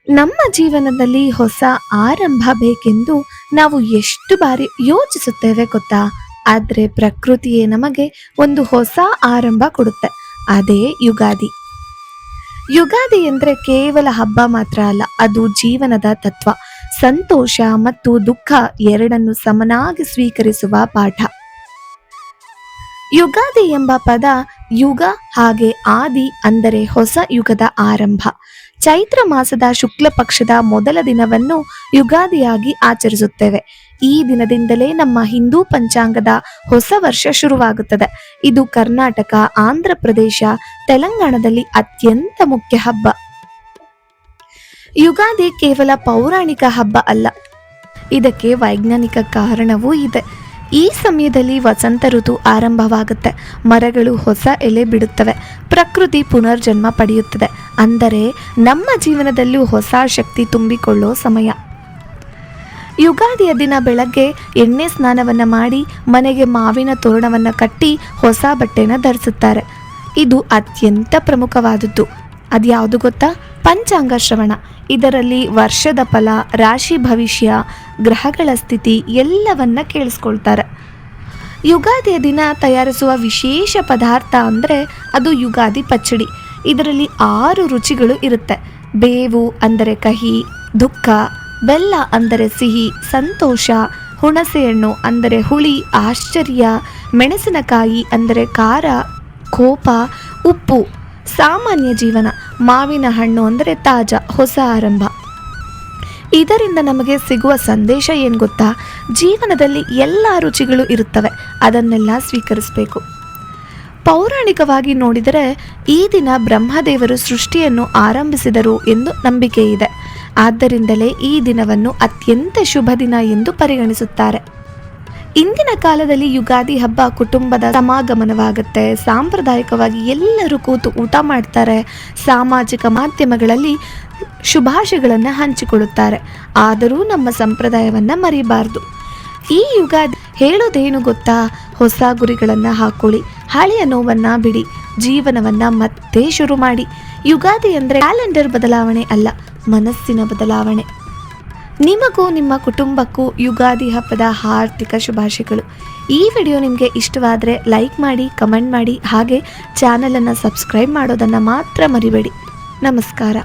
ನಮ್ಮ ಜೀವನದಲ್ಲಿ ಹೊಸ ಆರಂಭ ಬೇಕೆಂದು ನಾವು ಎಷ್ಟು ಬಾರಿ ಯೋಚಿಸುತ್ತೇವೆ ಗೊತ್ತಾ? ಆದರೆ ಪ್ರಕೃತಿಯೇ ನಮಗೆ ಒಂದು ಹೊಸ ಆರಂಭ ಕೊಡುತ್ತೆ. ಅದೇ ಯುಗಾದಿ. ಯುಗಾದಿ ಎಂದ್ರೆ ಕೇವಲ ಹಬ್ಬ ಮಾತ್ರ ಅಲ್ಲ, ಅದು ಜೀವನದ ತತ್ವ. ಸಂತೋಷ ಮತ್ತು ದುಃಖ ಎರಡನ್ನು ಸಮನಾಗಿ ಸ್ವೀಕರಿಸುವ ಪಾಠ. ಯುಗಾದಿ ಎಂಬ ಪದ ಯುಗ ಹಾಗೆ ಆದಿ ಅಂದರೆ ಹೊಸ ಯುಗದ ಆರಂಭ. ಚೈತ್ರ ಮಾಸದ ಶುಕ್ಲ ಪಕ್ಷದ ಮೊದಲ ದಿನವನ್ನು ಯುಗಾದಿಯಾಗಿ ಆಚರಿಸುತ್ತೇವೆ. ಈ ದಿನದಿಂದಲೇ ನಮ್ಮ ಹಿಂದೂ ಪಂಚಾಂಗದ ಹೊಸ ವರ್ಷ ಶುರುವಾಗುತ್ತದೆ. ಇದು ಕರ್ನಾಟಕ, ಆಂಧ್ರ ಪ್ರದೇಶ, ತೆಲಂಗಾಣದಲ್ಲಿ ಅತ್ಯಂತ ಮುಖ್ಯ ಹಬ್ಬ. ಯುಗಾದಿ ಕೇವಲ ಪೌರಾಣಿಕ ಹಬ್ಬ ಅಲ್ಲ, ಇದಕ್ಕೆ ವೈಜ್ಞಾನಿಕ ಕಾರಣವೂ ಇದೆ. ಈ ಸಮಯದಲ್ಲಿ ವಸಂತ ಋತು ಆರಂಭವಾಗುತ್ತೆ, ಮರಗಳು ಹೊಸ ಎಲೆ ಬಿಡುತ್ತವೆ, ಪ್ರಕೃತಿ ಪುನರ್ಜನ್ಮ ಪಡೆಯುತ್ತದೆ. ಅಂದರೆ ನಮ್ಮ ಜೀವನದಲ್ಲೂ ಹೊಸ ಶಕ್ತಿ ತುಂಬಿಕೊಳ್ಳೋ ಸಮಯ. ಯುಗಾದಿಯ ದಿನ ಬೆಳಗ್ಗೆ ಎಣ್ಣೆ ಸ್ನಾನವನ್ನು ಮಾಡಿ ಮನೆಗೆ ಮಾವಿನ ತೋರಣವನ್ನು ಕಟ್ಟಿ ಹೊಸ ಬಟ್ಟೆನ ಧರಿಸುತ್ತಾರೆ. ಇದು ಅತ್ಯಂತ ಪ್ರಮುಖವಾದದ್ದು. ಅದ್ಯಾವುದು ಗೊತ್ತಾ? ಪಂಚಾಂಗ ಶ್ರವಣ. ಇದರಲ್ಲಿ ವರ್ಷದ ಫಲ, ರಾಶಿ ಭವಿಷ್ಯ, ಗ್ರಹಗಳ ಸ್ಥಿತಿ ಎಲ್ಲವನ್ನ ಕೇಳಿಸ್ಕೊಳ್ತಾರೆ. ಯುಗಾದಿಯ ದಿನ ತಯಾರಿಸುವ ವಿಶೇಷ ಪದಾರ್ಥ ಅಂದರೆ ಅದು ಯುಗಾದಿ ಪಚ್ಚಡಿ. ಇದರಲ್ಲಿ 6 ರುಚಿಗಳು ಇರುತ್ತೆ. ಬೇವು ಅಂದರೆ ಕಹಿ, ದುಃಖ; ಬೆಲ್ಲ ಅಂದರೆ ಸಿಹಿ, ಸಂತೋಷ; ಹುಣಸೆಹಣ್ಣು ಅಂದರೆ ಹುಳಿ, ಆಶ್ಚರ್ಯ; ಮೆಣಸಿನಕಾಯಿ ಅಂದರೆ ಖಾರ, ಕೋಪ; ಉಪ್ಪು ಸಾಮಾನ್ಯ ಜೀವನ; ಮಾವಿನ ಹಣ್ಣು ಅಂದರೆ ತಾಜಾ, ಹೊಸ ಆರಂಭ. ಇದರಿಂದ ನಮಗೆ ಸಿಗುವ ಸಂದೇಶ ಏನು ಗೊತ್ತಾ? ಜೀವನದಲ್ಲಿ ಎಲ್ಲ ರುಚಿಗಳು ಇರುತ್ತವೆ, ಅದನ್ನೆಲ್ಲ ಸ್ವೀಕರಿಸಬೇಕು. ಪೌರಾಣಿಕವಾಗಿ ನೋಡಿದರೆ ಈ ದಿನ ಬ್ರಹ್ಮದೇವರು ಸೃಷ್ಟಿಯನ್ನು ಆರಂಭಿಸಿದರು ಎಂದು ನಂಬಿಕೆ ಇದೆ. ಆದ್ದರಿಂದಲೇ ಈ ದಿನವನ್ನು ಅತ್ಯಂತ ಶುಭ ದಿನ ಎಂದು ಪರಿಗಣಿಸುತ್ತಾರೆ. ಇಂದಿನ ಕಾಲದಲ್ಲಿ ಯುಗಾದಿ ಹಬ್ಬ ಕುಟುಂಬದ ಸಮಾಗಮನವಾಗುತ್ತೆ. ಸಾಂಪ್ರದಾಯಿಕವಾಗಿ ಎಲ್ಲರೂ ಕೂತು ಊಟ ಮಾಡ್ತಾರೆ. ಸಾಮಾಜಿಕ ಮಾಧ್ಯಮಗಳಲ್ಲಿ ಶುಭಾಶಯಗಳನ್ನು ಹಂಚಿಕೊಳ್ಳುತ್ತಾರೆ. ಆದರೂ ನಮ್ಮ ಸಂಪ್ರದಾಯವನ್ನು ಮರಿಬಾರದು. ಈ ಯುಗಾದಿ ಹೇಳೋದೇನು ಗೊತ್ತಾ? ಹೊಸ ಗುರಿಗಳನ್ನು ಹಾಕೊಳ್ಳಿ, ಹಳೆಯ ನೋವನ್ನು ಬಿಡಿ, ಜೀವನವನ್ನು ಮತ್ತೆ ಶುರು ಮಾಡಿ. ಯುಗಾದಿ ಅಂದರೆ ಕ್ಯಾಲೆಂಡರ್ ಬದಲಾವಣೆ ಅಲ್ಲ, ಮನಸ್ಸಿನ ಬದಲಾವಣೆ. ನಿಮಗೂ ನಿಮ್ಮ ಕುಟುಂಬಕ್ಕೂ ಯುಗಾದಿ ಹಬ್ಬದ ಹಾರ್ದಿಕ ಶುಭಾಶಯಗಳು. ಈ ವಿಡಿಯೋ ನಿಮಗೆ ಇಷ್ಟವಾದರೆ ಲೈಕ್ ಮಾಡಿ, ಕಮೆಂಟ್ ಮಾಡಿ, ಹಾಗೆ ಚಾನಲನ್ನು ಸಬ್ಸ್ಕ್ರೈಬ್ ಮಾಡೋದನ್ನು ಮಾತ್ರ ಮರಿಬೇಡಿ. ನಮಸ್ಕಾರ.